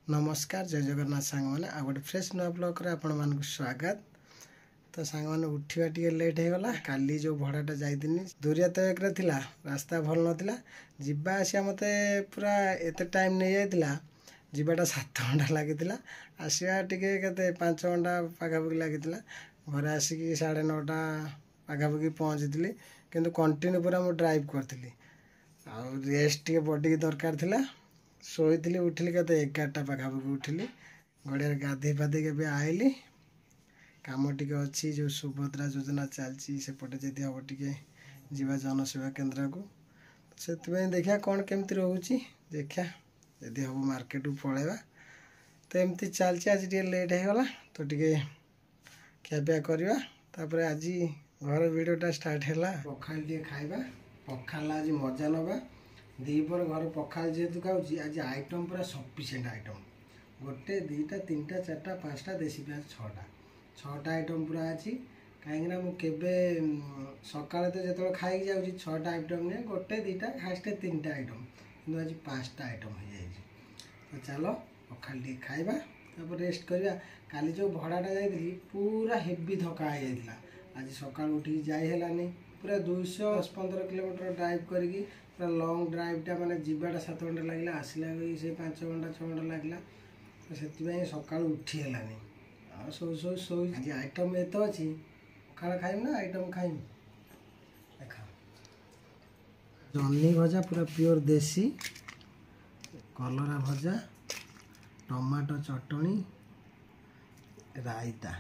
नमस्कार जय जगन्नाथ सांग मैंने आ गए फ्रेश नुआ ब्लॉग रे आपण मान स्वागत। तो सांग मैंने उठा टे लेट हो गला काली जो भड़ाटा जाइनी दूरिया तो एक थिला रास्ता भल नाला जीवा आसिया मत पूरा एत टाइम नहीं जाइला जीवाटा 7 घंटा लगी आसवा टे 5 घंटा पखापाखि लगी घर आसिक 9:30 पखापाखि पहुँची किंतु कंटिन्यू पूरा मुझे ड्राइव करी आ रेस्ट टे बॉडी दरकार थिला शोली उठिली के 11टा पखापाखि उठिली गड़िया गाधे पाधे के आइली कम टे अच्छी जो सुभद्रा योजना चलती सेपटे जदि हम टे जीवा जनसेवा केन्द्र को से देखा कौन केमती रोचे देखा जदि हम मार्केट को पलैबा तो एमती चलती आज टे लेट होगला तो टे खियापिया करवा तापर आज घर वीडियोटा स्टार्ट है पखाल टे खाइबा पखाल आज मजा नवा दीपर घर पखाल जेहेतु खाऊँ आज आइटम पूरा सफिसीयंट आइटम गोटे 2टा 3टा 4टा 5टा देसी प्याज 6टा आइटम पूरा अच्छी कहीं मुझे सकाले तो जो खाई जाऊँगी 6टा आइटम नहीं गोटे 2टा फास्ट 3टा आइटम कि आज 5टा आइटम हो जाए तो चलो पखाल टे खाइबा तापर रेस्ट करवा काली जो भड़ाटा जाइली पूरा हेवी थका हो जाता आज सका उठिक जाइलानी पूरा 210-15 किलोमीटर ड्राइव करके पूरा लंग ड्राइवटा माने जीवाटा 7 घंटा लगे आसला से 5 घंटा 6 घंटा लगे तो से सका उठीगलानी शो आज आइटम एत अच्छी पखाल खाइम ना आइटम खाइम देख जन्नी भजा पूरा प्योर देसी कलरा भजा टमाटो चटनी रायता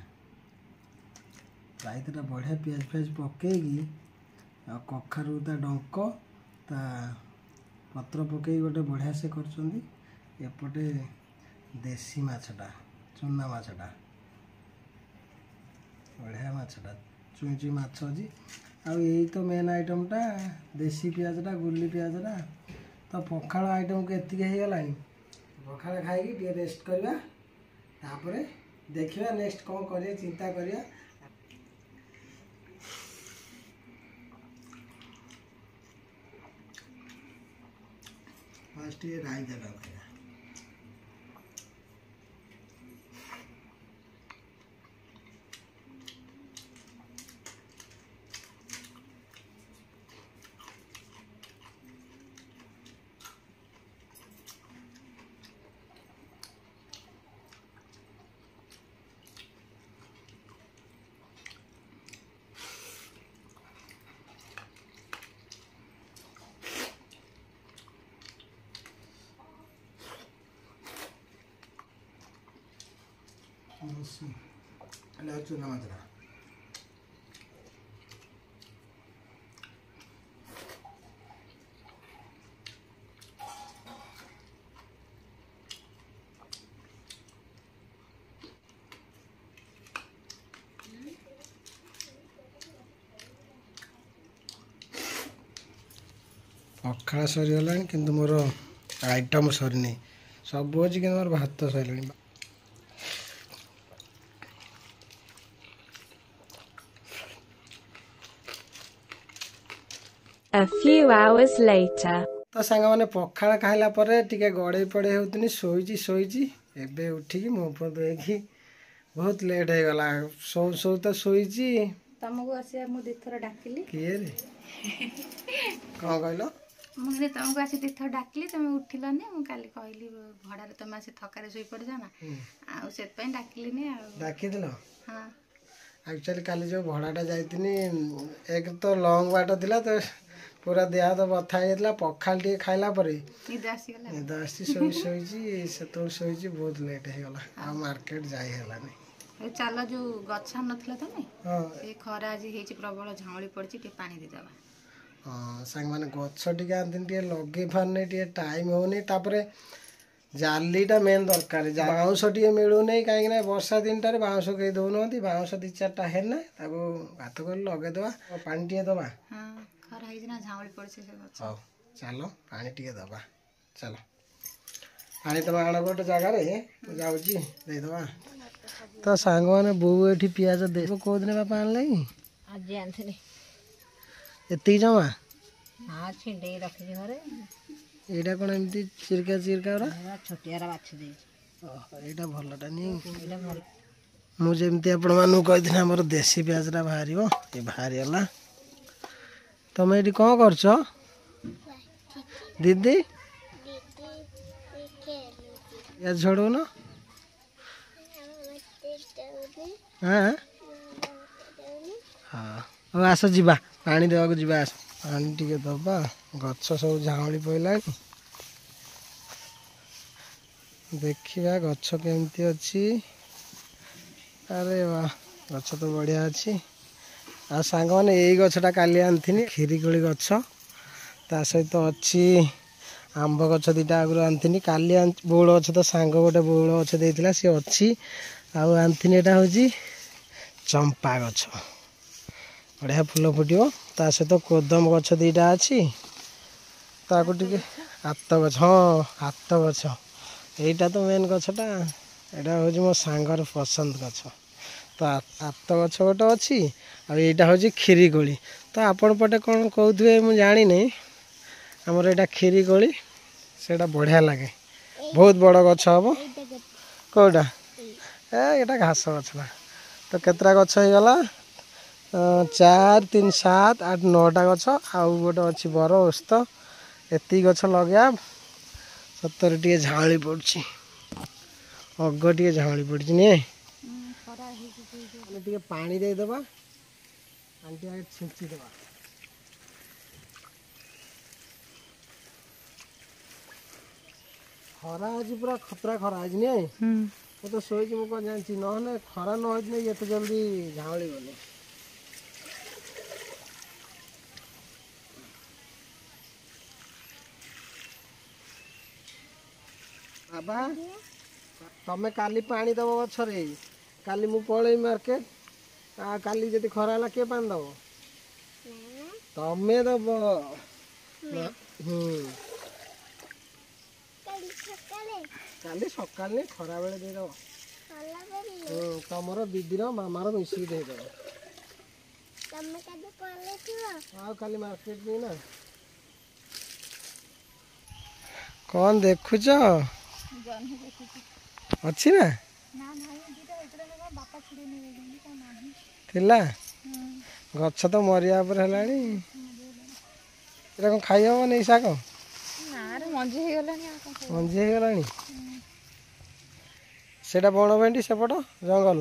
रायता बढ़िया पियाज फियाज पकईकी आ कखारू ता डंक ता पत्र पकई गोटे बढ़िया से करपटे देसी माछटा चूना माछटा बढ़िया माछटा चुई चुई माछ अच्छी आ यही तो मेन आइटमटा देसी पियाजटा गुली पियाजटा तो पखाल आइटम को एतिक होगला पखाल खाई टे रेस्ट करवा तापर देखिए नेक्स्ट कौन करिया चिंता करिया फास्ट ये रायता खाया चूना मात्रा पखाल सरीगला किंतु मोर आइटम सरीनी सब अच्छी कि मोर भात sir. A few hours later. तो सांग मैंने पखाल खाइला टे गड़े पड़े होती शोची एबे उठिकी मुँह फुह धोईकी बहुत लेट हो गला सौ तो शोची तुमको आसिया मु दिथर डाकिली किए रे कौन कहलो मुझे तुमको आसी दिथर डाकिली तुम उठिलनी मु काली कहली भड़ा रे तुम आसी थकारे सोई पड़ जाना आ सेत पई डाकिलीनी आ डाकी दिलो हां एक्चुअली काली जो भड़ाटा जाइतिनी एक तो लॉन्ग बाट थिला तो पूरा देह हाथ बथा हो पखाल टे खाइला निद आसी शोची से बहुत लेट हो गला आ मार्केट जाइलानी चल जो गछा नथिला तमे से खरा आज हेची प्रबल झाउली पड़ची टे पानी दे देबा हां सांग माने गछ टिके आंतिन टे लगे फारने टे टाइम होनी तापरे जालीटा मेन दरकार बाउंस टे मिलूनी कहीं वर्षा दिनटार बाउंस कई दौन बाउंस 2-4टा है भात कर लगेदवा पानी टे दबा हाँ चलो पानी टे दबा चलो पानी तुम आण गोटे जगार जाऊँगी देदबा तो सांग मैंने बो ये पियाज दे कौ दिन बापा आनल आज आनी एति जमा हाँ छिंडे रखी घरे यहाँ कौन एमती चिरका चिरका छोटियारा बाछी दे ଏଇଟା ଭଲଟା ନି ଏଇଟା ଭଲ ମୁଁ ଯେମିତି ଆପଣମାନଙ୍କୁ କହିଥିଲି ଆମର ଦେଶୀ ପିଆଜଟା ବାହାରିବ ଏ ବାହାରିଗଲା। ତମେ ଏଠି କ'ଣ କରୁଛ ଦିଦି? ପିଆଜ ଛଡ଼ଉନ? ହଁ ହଉ ଆସ ଯିବା ପାଣି ଦେବାକୁ ଯିବା। ଆସ ପାଣି ଟିକେ ଦେବା। ଗଛ ସବୁ ଝାଉଁଳି ପଡ଼ିଲାଣି। ଦେଖିବା ଗଛ କେମିତି ଅଛି। ଆରେ ବା ଗଛ ତ ବଢ଼ିଆ ଅଛି। ଆଉ ସାଙ୍ଗମାନେ ଏଇ ଗଛଟା କାଲି ଆଣିଥିଲି କ୍ଷୀରିକୋଳି ଗଛ। ତା ସହିତ ଅଛି ଆମ୍ବ ଗଛ ଦୁଇଟା ଆଗରୁ ଆଣିଥିଲି। କାଲି ବଉଳ ଗଛ ତ ସାଙ୍ଗ ଗୋଟେ ବଉଳ ଗଛ ଦେଇଥିଲା ସିଏ ଅଛି। ଆଉ ଆଣିଥିଲି ଏଇଟା ହେଉଛି ଚମ୍ପା ଗଛ। ବଢ଼ିଆ ଫୁଲ ଫୁଟିବ। ତା ସହିତ କୋଦମ ଗଛ ଦୁଇଟା ଅଛି। ତାକୁ ଟିକେ ଆତ ଗଛ। ହଁ ଆତ ଗଛ ଏଇଟା ତ ମେନ୍ ଗଛଟା। ଏଇଟା ହେଉଛି ମୋ ସାଙ୍ଗର ପସନ୍ଦ ଗଛ। ତ ଆତ ଗଛ ଗୋଟେ ଅଛି। ଆଉ ଏଇଟା ହେଉଛି କ୍ଷୀରିକୋଳି। ତ ଆପଣ ପଟେ କ'ଣ କହୁଥିବେ ମୁଁ ଜାଣିନି। ଆମର ଏଇଟା କ୍ଷୀରିକୋଳି। ସେଇଟା ବଢ଼ିଆ ଲାଗେ। ବହୁତ ବଡ଼ ଗଛ ହେବ। କେଉଁଟା? ଏଇଟା ଘାସ ଗଛ ନା। ତ କେତେଟା ଗଛ ହେଇଗଲା? 4 3 7 8 9ଟା ଗଛ। ଆଉ ଗୋଟେ ଅଛି ବର ଓସ୍ତ। ଏତିକି ଗଛ ଲଗେଇବା। ସତରେ ଟିକେ ଝାଉଁଳି ପଡ଼ୁଛି। ଅଗ ଟିକେ ଝାଉଁଳି ପଡ଼ୁଛି ନୁହେଁ? ଆମେ ଟିକେ ପାଣି ଦେଇଦେବା। ପାଣି ଟିକେ ଛିଞ୍ଚିଦେବା। ଖରା ଆଜି ପୁରା ଖତରା ଖରା ଆଜି ନୁହେଁ? ମୁଁ ତ ଶୋଇଛି ମୁଁ କ'ଣ ଜାଣିଛି। ନହେଲେ ଖରା ନ ହେଇଥିଲେ ଏତେ ଜଲ୍ଦି ଝାଉଁଳିବନି। ବାବା ତମେ କାଲି ପାଣି ଦେବ ଗଛରେ। କାଲି ମୁଁ ପଳେଇବି ମାର୍କେଟ। କାଲି ଯଦି ଖରା ହେଲା କିଏ ପାଣି ଦେବ? ତମେ ଦେବ। କାଲି ସକାଳେ ଖରାବେଳେ ଦେଇଦେବ। ତମର ଦିଦିର ମାମାର ମିଶିକି ଦେଇଦେବ। ଆଉ କାଲି ମାର୍କେଟ ଯିବି ନା। କ'ଣ ଦେଖୁଛ? ଅଛି ନା? ଥିଲା? ଗଛ ତ ମରିବା ଉପରେ ହେଲାଣି। ଏଇଟା କ'ଣ ଖାଇ ହବନି ଏଇ ଶାଗ? ମଞ୍ଜି ହେଇଗଲାଣି। ମଞ୍ଜି ହେଇଗଲାଣି। ସେଇଟା ବଣ ଭେଣ୍ଡି ସେପଟ ଜଙ୍ଗଲ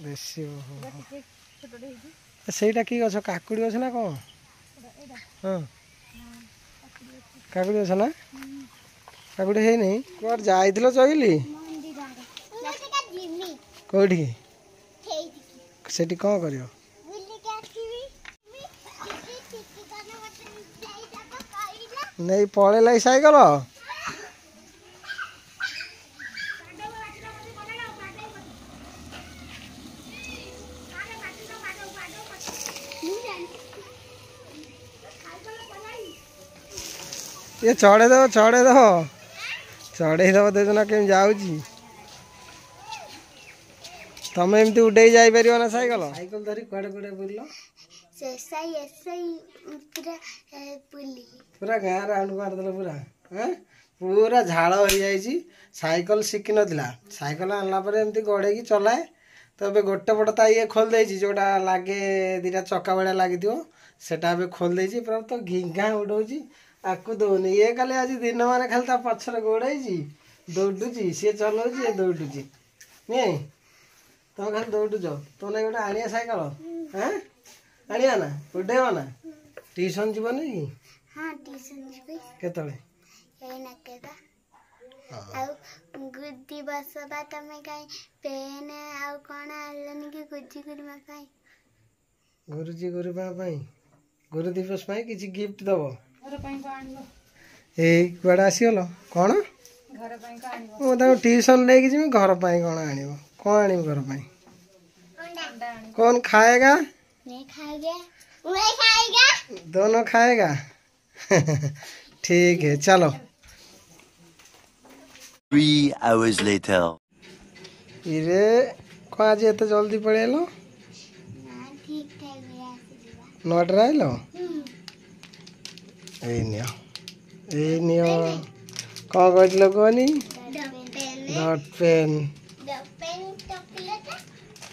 ଦେଶୀ। ସେଇଟା କି ଗଛ? କାକୁଡ଼ି ଗଛ ନା କ'ଣ? ହଁ କାକୁଡ଼ି ଗଛ ନା? କାକୁଡ଼ି ହେଇନି? କୁଆଡ଼େ ଯାଇଥିଲ ଚଇଲି? କେଉଁଠିକି? ସେଠି କ'ଣ କରିବ? ନେଇ ପଳେଇଲା ଏଇ ସାଇକେଲ। ये चढ़े दब चढ़े दब देखना केम जाऊँगी। तमें एमती उड़े जापर ना साइकेल साइकेल धरी कुआड़े कुआड़े बुल पूरा गाँव राउंड मारदेल पूरा पूरा झाड़ हो जाए। साइकेल शिखी नाला साइकेल आनला एमती गड़े चलाए तो ये गोटे पट ता ये खोल दे जोटा लगे दीटा चक्का भाया लगी सेटा खोल दे पूरा तो घिघा उड़ाऊँ आपको दौनी ये खाली आज दिन मान खाली पछर गोड़े दौड़ुची सी चलाऊ ये दौड़ुची नहीं तुम खाली दौड़ुच तुम ना गोटे आनिया साइकेल हाँ आनिया ना उड़ेब ना ट्यूशन जीवन कि केतले गुरुजी गुरुमा गुरु दिवस किसी गिफ्ट दब कुआड़े आसीगल कौन मुझे ट्यूशन लेके जी घर पर कौन आण कौन आण घर पर कौन खाएगा दोनों खाएगा ठीक है चलो 3 hours later इरे कौन आज एत जल्दी पड़ेलो 9 आइल कौन कहल कहनी डॉट पेन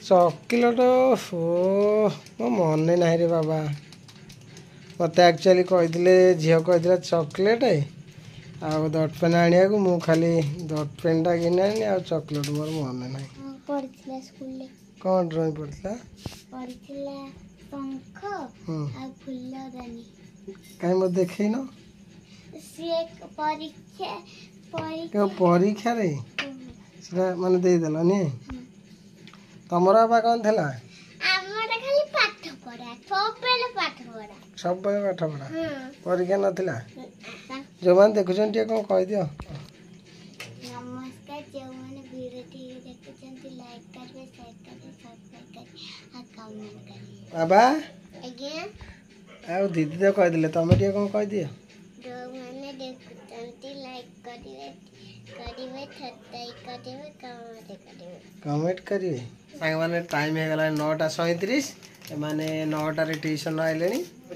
चॉकलेट ओ मो मन ना रे बाबा मत एक्चुअली कही झील कही चॉकलेट आउ डॉट पेन आने को मु खाली डॉट पेन टा कि आ चॉकलेट मोर मन ना पढ़िଥିଲା ସ୍କୁଲରେ कौन ड्राइंग पड़ता ପଢିଥିଲା ଶଙ୍ଖ ଆଉ ଫୁଲଦାନୀ कहीं मत देखे न ସିଏ ପରୀକ୍ଷା क्यों परीक्षा रे सेटा माने दे देला नी तमरा बा कौन थला ଆମର ଖାଲି ପାଠ ପଢା ସବୁବେଳେ ପାଠ ପଢା सब बेले पाठ पढ़ा परीक्षा नथिला जो मान देखुछन टिके कौन कहि दियो नमस्कार ଯେଉଁମାନେ ଭିଡ଼ିଓଟି ଦେଖୁଛନ୍ତି ଲାଇକ୍ କରିବେ ସେୟାର କରିବେ ସବସ୍କ୍ରାଇବ୍ କରିବେ ଆଉ କମେଣ୍ଟ କରିବେ बाबा ଆଜ୍ଞା आ दीदी तो कहि दिले तमे टिके कौन कहि दियो ଯେଉଁମାନେ ଦେଖୁଛନ୍ତି ଲାଇକ୍ କରିବେ ସବସ୍କ୍ରାଇବ୍ କରିବେ କମେଣ୍ଟ କରିବେ कमेंट करिए सांग माने टाइम हे गला 9:37 माने 9टारे ट्यूशन आइले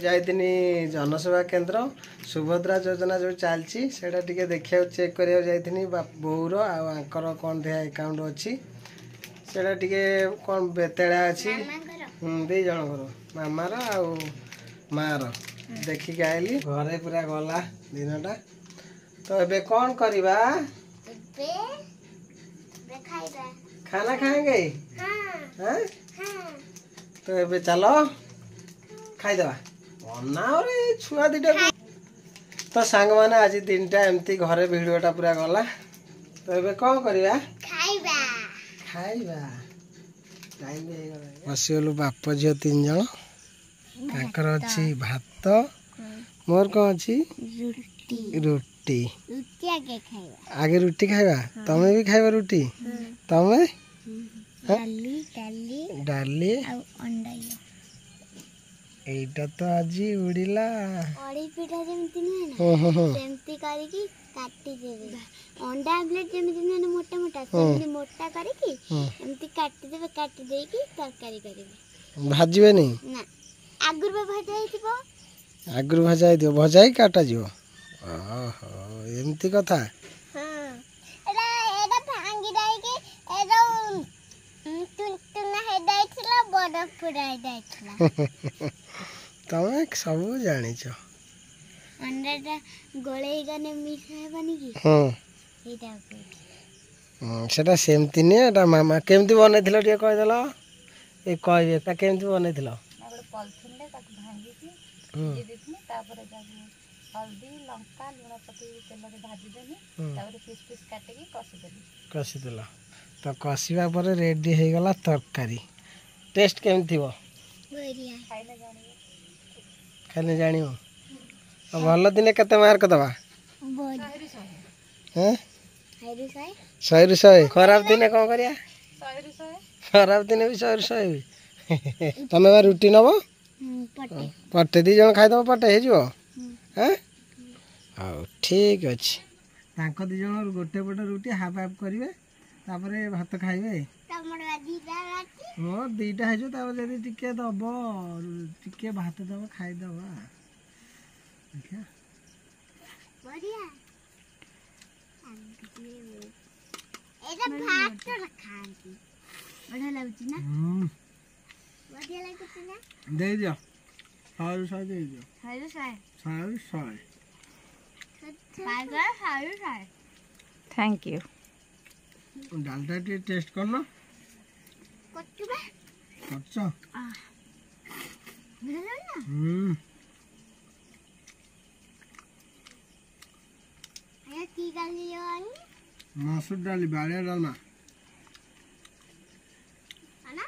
जाइतिनी जनसेवा केंद्र सुभद्रा योजना जो चलची सेटा टिके देखिया चेक करिया जाइतिनी बोउर आकर कोन दे अकाउंट अछि सेटा टिके कोन बेतेड़ा अछि दे जण घर मामार आ मार देखि के आइली घरे पूरा गला दिनटा तो एबे कोन करबा ଏବେ ଖାଇବା खाना खाएंगे ହଁ हैं ହଁ तो एबे चलो खाइदवा बनाओ रे छुआ दिटा तो सांग माने आज दिनटा एमती घरे भिडियोटा पूरा गला तो एबे कौन करबा ଖାଇବା खाइबा टाइम हे गला बसिगलु बाप झियो 3 जण काकर अछि भात मोर को अछि ରୁଟି रोटी ରୁଟି ଆଗେ ଖାଇବା आगे रोटी खाइबा तमे भी खाइबा रोटी तमे ଡାଲି ଡାଲି डाली ଆଉ ଅଣ୍ଡା एटा तो आज उड़िला ଅଢ଼େଇ ପିଠା ଯେମିତି ନୁହେଁ ନା ସେମିତି କରିକି କାଟିଦେବେ ଅଣ୍ଡା ଆମ୍ଲେଟ୍ ଯେମିତି ନୁହେଁ ନା ମୋଟା ମୋଟା ସେମିତି ମୋଟା କରିକି ଏମିତି କାଟିଦେବେ କାଟି ଦେଇକି ତରକାରୀ କରିବେ भाजबे नहीं ନା ଆଗରୁ ବା ଭଜା ହେଇଥିବ आगुर भजा दियो भजा ही काटा जीव ओहो एमती कथा ହଁ ଏଟା ଏଟା ଭାଙ୍ଗି ଦେଇକି ଏଟା ଟୁନଟୁନା ହେଇଯାଇଥିଲା ବରଫ ପୁରା ହେଇଯାଇଥିଲା तमे सब जानिछ ଅଣ୍ଡାଟା ଗୋଳେଇ ଗଲେ ମିଠା ହେବନି କି हां ସେଇଟା କହୁଛି सेटा सेमती नहीं एटा मामा केमती बनैथिलो टिके कहि देलो ए कहबे ता केमती बनैथिलो ଗୋଟେ ପଲିଥିନରେ ତାକୁ ଭାଙ୍ଗିକି ଭିଜେଇ ଦେଇଥିଲି ତାପରେ ତାକୁ ହଳଦୀ ଲଙ୍କା ଲୁଣ ପକେଇକି ତେଲରେ ଭାଜିଦେଲି ତାପରେ ପିସ୍ ପିସ୍ କାଟିକି କଷିଦେଲି कसी देलो तो कसिबा पर रेडी हे गला तरकारी टेस्ट केमती थिबो ବଢିଆ ଖାଇଲେ ଜାଣିବେ खाली जानियो अब भल दिने केते मार्क दबा ବଢିଆ हैं ଖାଇରୁ ସାଇ 100 रु 100 खराब दिने कोन करिया 100 ରୁ 100 खराब दिने भी 100 रु 100 तमे बा रुटी नबो ପଟେ पटे दी जण खाइ दबो पटे हे जिवो हैं हाउ ठीक अछि तांको दी जण गोटे पटे रुटी हाफ हाफ करिवे तापरे भात खाइबे ତମର ଦିଟା ରାତି हो दीटा हे जो तापर जदी टिके दबो टिके भात दबो खाइ दबो देखा ବଢିଆ ଏଇଟା ଭାତ ଖାଆନ୍ତି ବଢିଆ ଲାଗୁଛି ନା ବଢିଆ ଲାଗୁଛି ନା दे दियो 100 रु 100 दे दियो ଖାଇରୁ ସାଇ 100 रु 100 ଖାଇବା ଖାଇରୁ ସାଇ Thank you. डालटा टे टेस्ट करनो କଟିବା अच्छा ବଢିଆ ଲାଗିଲା ଏ କି ଗାଲି ଆଣି मसूर डाली बाड़िया डालमा ଆନା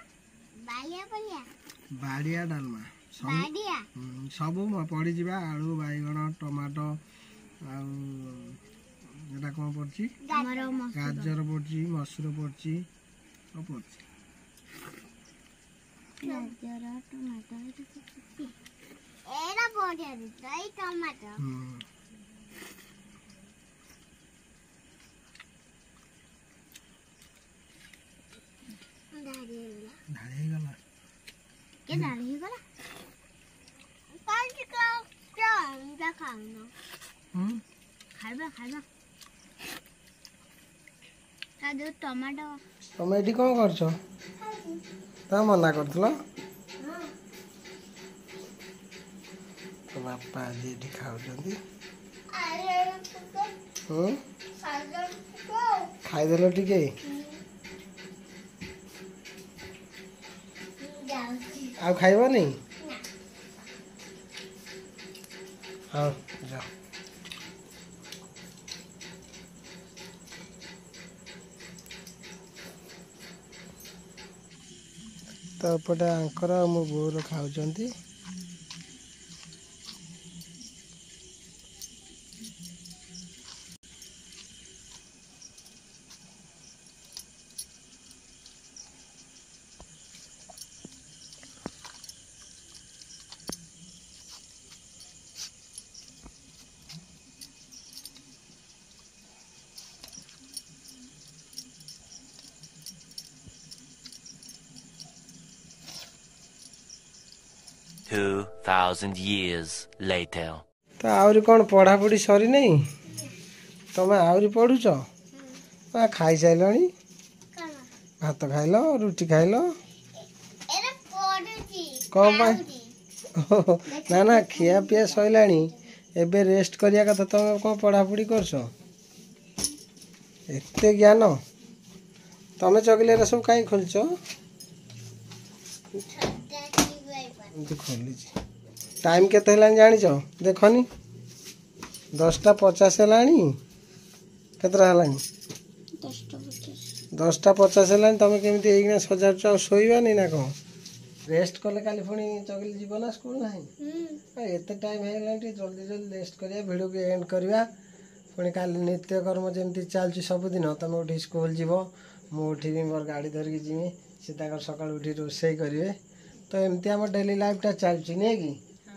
ବାଇଆ ବଳିଆ बाड़िया डालमा ବାଡ଼ିଆ सब पड़ी जिबा आलू बाइगण टमाटो आउ एटा कोन पड़ची ଆମର गाजर पड़ची मसूर पड़ची सब पड़ची ଗାଜର ଟମାଟୋ ଏଇଟା ବଢିଆ ଦିଶୁଛି ଏଇ ଟମାଟୋ ढाई गला के डाली ହେଇଗଲା କାହିଁକି ଖାଉନ ଖାଇବା ଖାଇବା ତା जो टमाटो ତମେ ଏଠି କ'ଣ କରୁଛ? ତା ମନା କରୁଥିଲ। ତ ବାପା ଆଜି ଏଠି ଖାଉଛନ୍ତି। ଖାଇଦେଲ ଟିକେ। ଆଉ ଖାଇବନି? ହଉ ଯାଅ। ତ ଏପଟେ ଆଙ୍କର ଆଉ ମୋ ବୋଉର ଖାଉଛନ୍ତି। $2,000 years later. ତ ଆହୁରି କ'ଣ ପଢ଼ାପଢ଼ି ସରିନାହିଁ? ତମେ ଆହୁରି ପଢ଼ୁଛ? ଖାଇସାରିଲଣି? ଭାତ ଖାଇଲ, ରୁଟି ଖାଇଲ? କ'ଣ ପାଇଁ? ନା ନା ଖିଆ ପିଆ ସରିଲାଣି, ଏବେ ରେଷ୍ଟ କରିବା କଥା। ତମେ କ'ଣ ପଢ଼ାପଢ଼ି କରୁଛ? ଏତେ ଜ୍ଞାନ? ତମେ ଚଗିଲେରେ ସବୁ କାହିଁ ଖୋଲିଛ? ଏମିତି ଖୋଲିଛି। ଟାଇମ୍ କେତେ ହେଲାଣି ଜାଣିଛ? ଦେଖନି 10:50 ହେଲାଣି। କେତେଟା ହେଲାଣି? 10:50 ହେଲାଣି। ତମେ କେମିତି ଏଇକିନା ସଜାଡ଼ୁଛ? ଆଉ ଶୋଇବାନି ନା କ'ଣ? ରେଷ୍ଟ କଲେ କାଲି ପୁଣି ଚଗିଲି ଯିବ ନା ସ୍କୁଲ ନାହିଁ? ଏତେ ଟାଇମ୍ ହେଇଗଲାଣି, ଟିକେ ଜଲ୍ଦି ଜଲ୍ଦି ରେଷ୍ଟ କରିବା, ଭିଡ଼ିଓକୁ ଏଣ୍ଡ କରିବା। ପୁଣି କାଲି ନିତ୍ୟକର୍ମ ଯେମିତି ଚାଲୁଛି ସବୁଦିନ, ତମେ ଉଠି ସ୍କୁଲ ଯିବ, ମୁଁ ଉଠିବି ମୋର ଗାଡ଼ି ଧରିକି ଯିବି, ସେ ତାଙ୍କର ସକାଳୁ ଉଠି ରୋଷେଇ କରିବେ। ତ ଏମିତି ଆମ ଡେଲି ଲାଇଫଟା ଚାଲୁଛି ନୁହେଁ କି?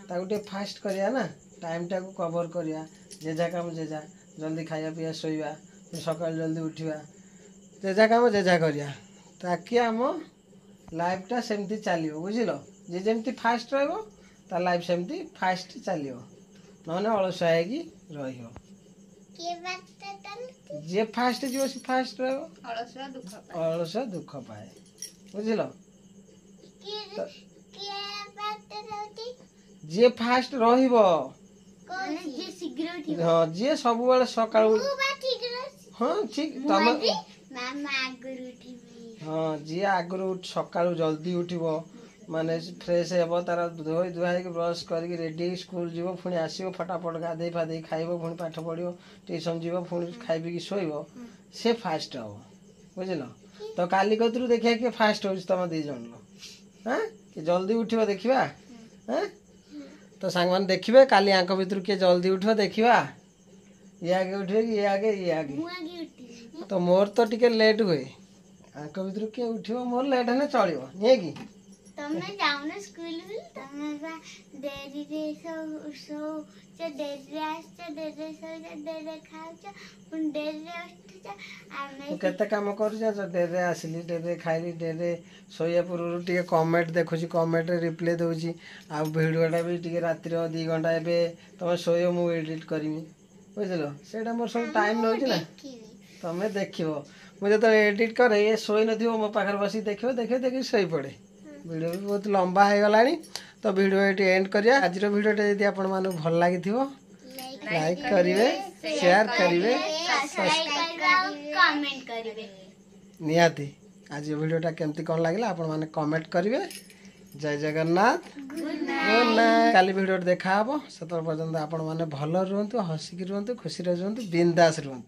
ତାକୁ ଟିକେ ଫାଷ୍ଟ କରିବା ନା, ଟାଇମ୍ଟାକୁ କଭର୍ କରିବା। ଯେଝା କାମ ଯେଝା, ଜଲ୍ଦି ଖାଇବା ପିଇବା ଶୋଇବା, ସକାଳୁ ଜଲ୍ଦି ଉଠିବା, ଯେଝା କାମ ଯେଝା କରିବା, ତାକି ଆମ ଲାଇଫଟା ସେମିତି ଚାଲିବ। ବୁଝିଲ? ଯିଏ ଯେମିତି ଫାଷ୍ଟ ରହିବ ତା ଲାଇଫ ସେମିତି ଫାଷ୍ଟ ଚାଲିବ, ନହେଲେ ଅଳସୁଆ ହେଇକି ରହିବ। ଯିଏ ଫାଷ୍ଟ ଯିବ ସେ ଫାଷ୍ଟ ରହିବ, ଅଳସୁଆ ଦୁଃଖ ପାଏ। ବୁଝିଲ? ଯିଏ ଫାଷ୍ଟ ରହିବ, ହଁ, ଯିଏ ସବୁବେଳେ ସକାଳୁ, ହଁ ଠିକ, ତମେ ହଁ, ଯିଏ ଆଗରୁ ସକାଳୁ ଜଲ୍ଦି ଉଠିବ, ମାନେ ଫ୍ରେଶ ହେବ, ତାର ଧୋଇ ଧୁଆ ହେଇକି ବ୍ରସ୍ କରିକି ରେଡ଼ି ହେଇକି ସ୍କୁଲ ଯିବ, ପୁଣି ଆସିବ ଫଟାଫଟ ଗାଧେଇ ଫାଧେଇ ଖାଇବ, ପୁଣି ପାଠ ପଢ଼ିବ, ଟ୍ୟୁସନ୍ ଯିବ, ପୁଣି ଖାଇ ପିଇକି ଶୋଇବ, ସେ ଫାଷ୍ଟ ହେବ। ବୁଝିଲ? ତ କାଲି କତିରୁ ଦେଖିବା କିଏ ଫାଷ୍ଟ ହେଉଛି ତମ 2 ଜଣର। କିଏ ଜଲ୍ଦି ଉଠିବ ଦେଖିବା। ତ ସାଙ୍ଗମାନେ ଦେଖିବେ କାଲି ଆଙ୍କ ଭିତରୁ କିଏ ଜଲ୍ଦି ଉଠିବ ଦେଖିବା। ଇଏ ଆଗେ ଉଠିବେ କି ଇଏ ଆଗେ? ତ ମୋର ତ ଟିକେ ଲେଟ୍ ହୁଏ, ଆଙ୍କ ଭିତରୁ କିଏ ଉଠିବ? ମୋର ଲେଟ୍ ହେଲେ ଚଳିବ ନୁହେଁ କି? ତମେ ଯାଉନ ସ୍କୁଲ, ତମେ ବା ଡେରିରେ ଶୋଉଛ, ଡେରିରେ ଆସୁଛ, ଡେରିରେ ଶୋଉଛ, ଡେରିରେ ଖାଉଛ, ପୁଣି ଡେରିରେ ଉଠୁଛ। ମୁଁ କେତେ କାମ କରୁଛି, ଡେରିରେ ଆସିଲି, ଡେରିରେ ଖାଇଲି, ଡେରିରେ ଶୋଇବା ପୂର୍ବରୁ ଟିକେ କମେଣ୍ଟ ଦେଖୁଛି, କମେଣ୍ଟରେ ରିପ୍ଲାଏ ଦେଉଛି। ଆଉ ଭିଡ଼ିଓଟା ବି ଟିକେ ରାତିର 2 ଘଣ୍ଟା, ଏବେ ତମେ ଶୋଇବ ମୁଁ ଏଡ଼ିଟ୍ କରିବି। ବୁଝିଲ? ସେଇଟା ମୋର ସବୁ ଟାଇମ୍ ନେଉଛି ନା। ତମେ ଦେଖିବ, ମୁଁ ଯେତେବେଳେ ଏଡ଼ିଟ୍ କରେ ଏ ଶୋଇନଥିବ, ମୋ ପାଖରେ ବସିକି ଦେଖିବ, ଦେଖିକି ଶୋଇପଡ଼େ। ଭିଡ଼ିଓ ବି ବହୁତ ଲମ୍ବା ହେଇଗଲାଣି, ତ ଭିଡ଼ିଓ ଏଠି ଏଣ୍ଡ କରିବା। ଆଜିର ଭିଡ଼ିଓଟା ଯଦି ଆପଣମାନଙ୍କୁ ଭଲ ଲାଗିଥିବ, ଲାଇକ୍ କରିବେ, ସେୟାର କରିବେ, କମେଣ୍ଟ କରିବେ। ନିହାତି। ଆଜି ଭିଡ଼ିଓଟା କେମିତି କ'ଣ ଲାଗିଲା ଆପଣମାନେ କମେଣ୍ଟ କରିବେ। ଜୟ ଜଗନ୍ନାଥ, ଗୁଡ୍ ନାଇଟ୍। କାଲି ଭିଡ଼ିଓରେ ଦେଖା ହେବ। ସେତେବେଳେ ପର୍ଯ୍ୟନ୍ତ ଆପଣମାନେ ଭଲ ରୁହନ୍ତୁ, ହସିକି ରୁହନ୍ତୁ, ଖୁସିରେ ରୁହନ୍ତୁ, ବିନ୍ଦାସ ରୁହନ୍ତୁ।